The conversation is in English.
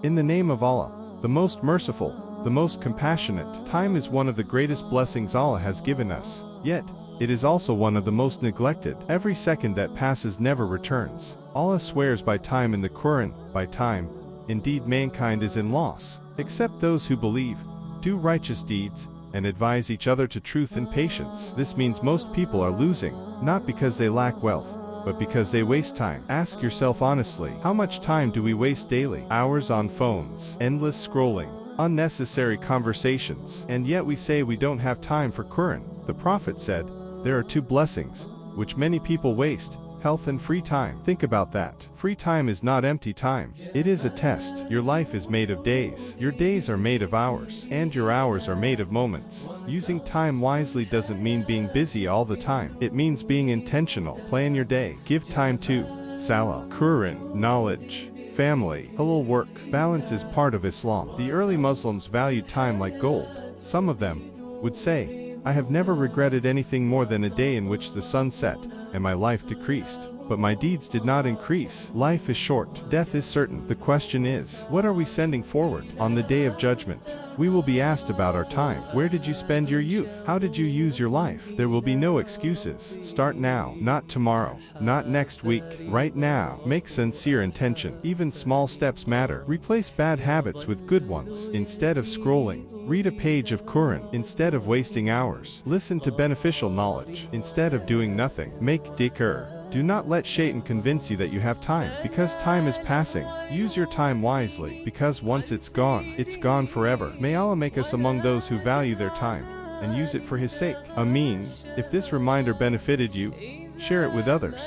In the name of Allah, the most merciful, the most compassionate. Time is one of the greatest blessings Allah has given us, yet, it is also one of the most neglected. Every second that passes never returns. Allah swears by time in the Quran, by time. Indeed, mankind is in loss, except those who believe, do righteous deeds, and advise each other to truth and patience. This means most people are losing, not because they lack wealth, but because they waste time. Ask yourself honestly, how much time do we waste daily? Hours on phones, endless scrolling, unnecessary conversations, and yet we say we don't have time for Quran. The Prophet said, there are two blessings, which many people waste, health and free time. Think about that. Free time is not empty time. It is a test. Your life is made of days. Your days are made of hours. And your hours are made of moments. Using time wisely doesn't mean being busy all the time. It means being intentional. Plan your day. Give time to Salah, Quran, knowledge, family, halal work. Balance is part of Islam. The early Muslims valued time like gold. Some of them would say, I have never regretted anything more than a day in which the sun set, and my life decreased. But my deeds did not increase. Life is short. Death is certain. The question is, what are we sending forward? On the day of judgment, we will be asked about our time. Where did you spend your youth? How did you use your life? There will be no excuses. Start now, not tomorrow, not next week. Right now. Make sincere intention. Even small steps matter. Replace bad habits with good ones. Instead of scrolling, read a page of Quran. Instead of wasting hours, listen to beneficial knowledge. Instead of doing nothing, make dhikr. Do not let Shaitan convince you that you have time, because time is passing. Use your time wisely, because once it's gone forever. May Allah make us among those who value their time, and use it for His sake. Ameen. If this reminder benefited you, share it with others.